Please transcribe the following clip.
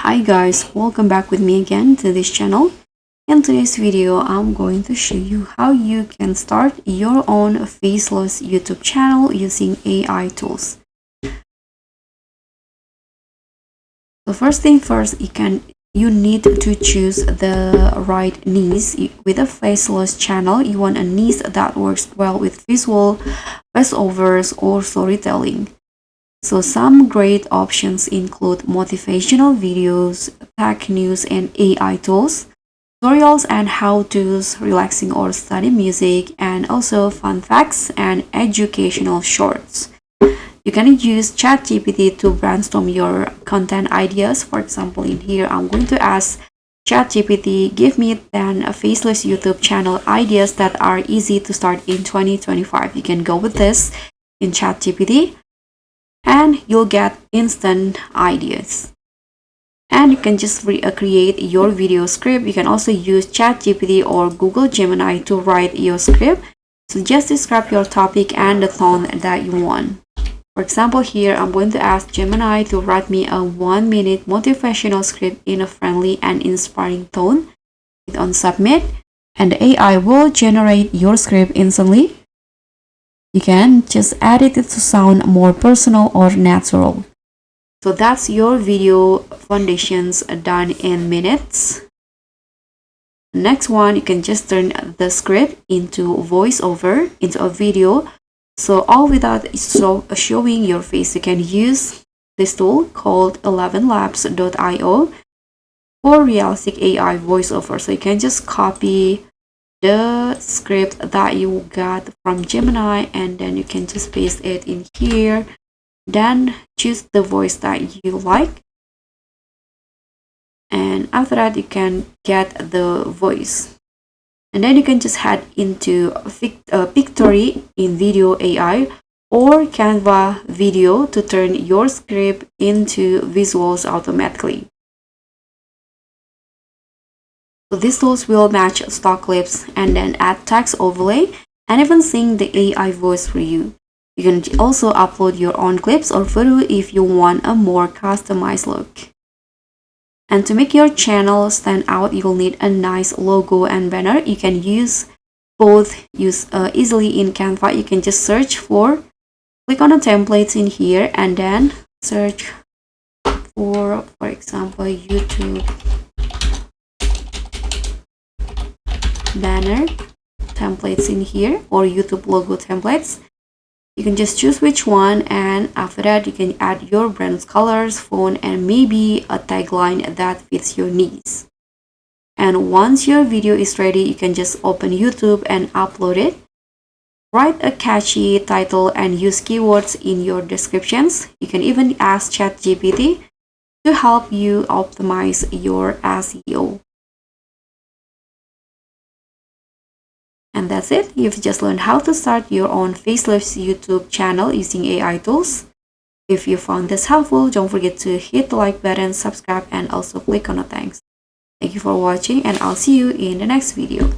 Hi guys, welcome back with me again to this channel. In today's video, I'm going to show you how you can start your own faceless YouTube channel using AI tools. So first thing first, you need to choose the right niche. With a faceless channel, you want a niche that works well with visual, voiceovers, or storytelling. So some great options include motivational videos, tech news and AI tools, tutorials and how-tos, relaxing or study music, and also fun facts and educational shorts. You can use ChatGPT to brainstorm your content ideas. For example, in here, I'm going to ask ChatGPT, give me 10 faceless YouTube channel ideas that are easy to start in 2025. You can go with this in ChatGPT, and you'll get instant ideas. And you can just create your video script. You can also use ChatGPT or Google Gemini to write your script. So just describe your topic and the tone that you want. For example, here I'm going to ask Gemini to write me a 1-minute motivational script in a friendly and inspiring tone. Hit on submit, and the AI will generate your script instantly. You can just edit it to sound more personal or natural. So that's your video foundations done in minutes. Next one, you can just turn the script into voiceover, into a video. So all without showing your face, you can use this tool called ElevenLabs.io for realistic AI voiceover. So you can just copy the script that you got from Gemini, and then you can just paste it in here. Then choose the voice that you like, and after that you can get the voice, and then you can just head into Pictory InVideo AI or Canva video to turn your script into visuals automatically. So these tools will match stock clips and then add text overlay and even sing the AI voice for you. You can also upload your own clips or photo if you want a more customized look. And to make your channel stand out, you will need a nice logo and banner. You can use both easily in Canva. You can just click on the templates in here and then search for example, YouTube banner templates in here or YouTube logo templates. You can just choose which one, and after that you can add your brand's colors, font, and maybe a tagline that fits your needs. And once your video is ready, you can just open YouTube and upload it. Write a catchy title and use keywords in your descriptions. You can even ask ChatGPT to help you optimize your SEO. And that's it. You've just learned how to start your own faceless YouTube channel using AI tools. If you found this helpful, don't forget to hit the like button, subscribe, and also click on the thanks. Thank you for watching, and I'll see you in the next video.